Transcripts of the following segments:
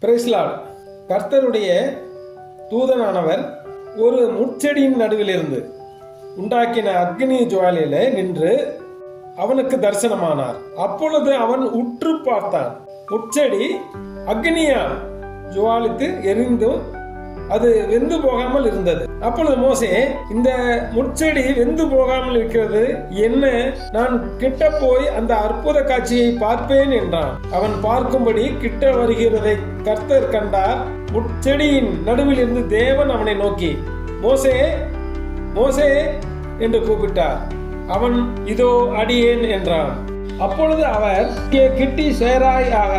Price Lord. கர்த்தருடைய தூதனானவர் ஒரு முட்செடியின் நடுவிலிருந்து உண்டாக்கின அக்னி ஜுவாலையில நின்று அவனுக்கு தரிசனமானார். அப்பொழுது அவன் உற்று பார்த்தான். முட்செடி அக்னியா ஜுவாலித்து எரிந்து அது வெந்து போகாமல் இருந்தது. அப்பொழுது மோசே, இந்த முட்செடி வெந்து போகாமல் இருக்கிறது என்ன? நான் கிட்ட போய் அந்த அற்புத காட்சியை பார்ப்பேன் என்றான். அவன் பார்க்கும்படி கிட்ட வருகிறதை கர்த்தர் கண்டார். முட்செடியின் நடுவில் இருந்து தேவன் அவனை நோக்கி, மோசே மோசே என்று கூப்பிட்டார். அவன், இதோ அடியேன் என்றான். அப்பொழுது அவர், கிட்டி சேராய் ஆக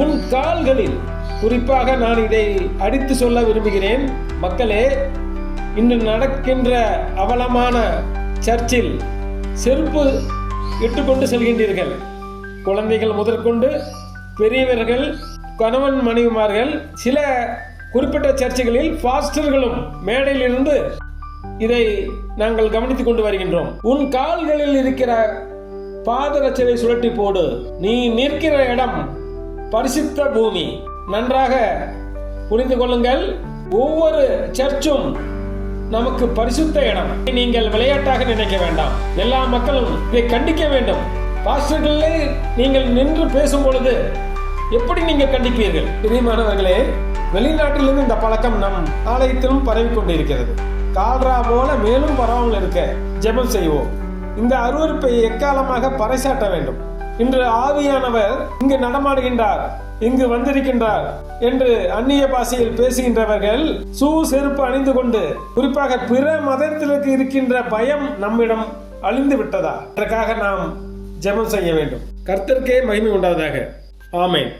உன் கால்களில், குறிப்பாக நான் இதை அடித்து சொல்ல விரும்புகிறேன். மக்களே, இன்று நடக்கின்ற அவலமான சர்ச்சில் செருப்பு இட்டுக்கொண்டு செல்கின்றீர்கள். குழந்தைகள் முதற்கொண்டு பெரியவர்கள், கணவன் மனைவிமார்கள், சில குறிப்பிட்ட சர்ச்சுகளில் பாஸ்டர்களும் மேடையில் இருந்து இதை நாங்கள் கவனித்துக் கொண்டு வருகின்றோம். உன் கால்களில் இருக்கிற பாதரட்சையை சுழட்டி போடு. நீ நிற்கிற இடம் பரிசுத்த பூமி. நன்றாக புரிந்து கொள்ளுங்கள். ஒவ்வொரு சர்ச்சும் நமக்கு பரிசுத்த இடம். நீங்கள் விளையாட்டாக நினைக்க வேண்டாம். எல்லா மக்களும் இதை கண்டிக்க வேண்டும். பாஸ்டர்களே, நீங்கள் நின்று பேசும் பொழுது எப்படி நீங்கள் கண்டிப்பீர்கள்? பிரியமானவர்களே, வெளிநாட்டிலிருந்து இந்த பழக்கம் நம் ஆலயத்திலும் பரவி கொண்டிருக்கிறது. கால்ரா போல மேலும் பரவாமல் இருக்க ஜெபம் செய்வோம். இந்த அருவருப்பை எக்காலமாக பறைசாட்ட வேண்டும். இன்று ஆவியானவர் இங்கு நடமாடுகின்றார், இங்கு வந்திருக்கின்றார் என்று அந்நிய பாஷையில் பேசுகின்றவர்கள் செருப்பு அணிந்து கொண்டு, குறிப்பாக பிற மதத்திற்கு இருக்கின்ற பயம் நம்மிடம் அழிந்து விட்டதா? அதற்காக நாம் ஜெபம் செய்ய வேண்டும். கர்த்தருக்கே மகிமை உண்டாவதாக. ஆமென்.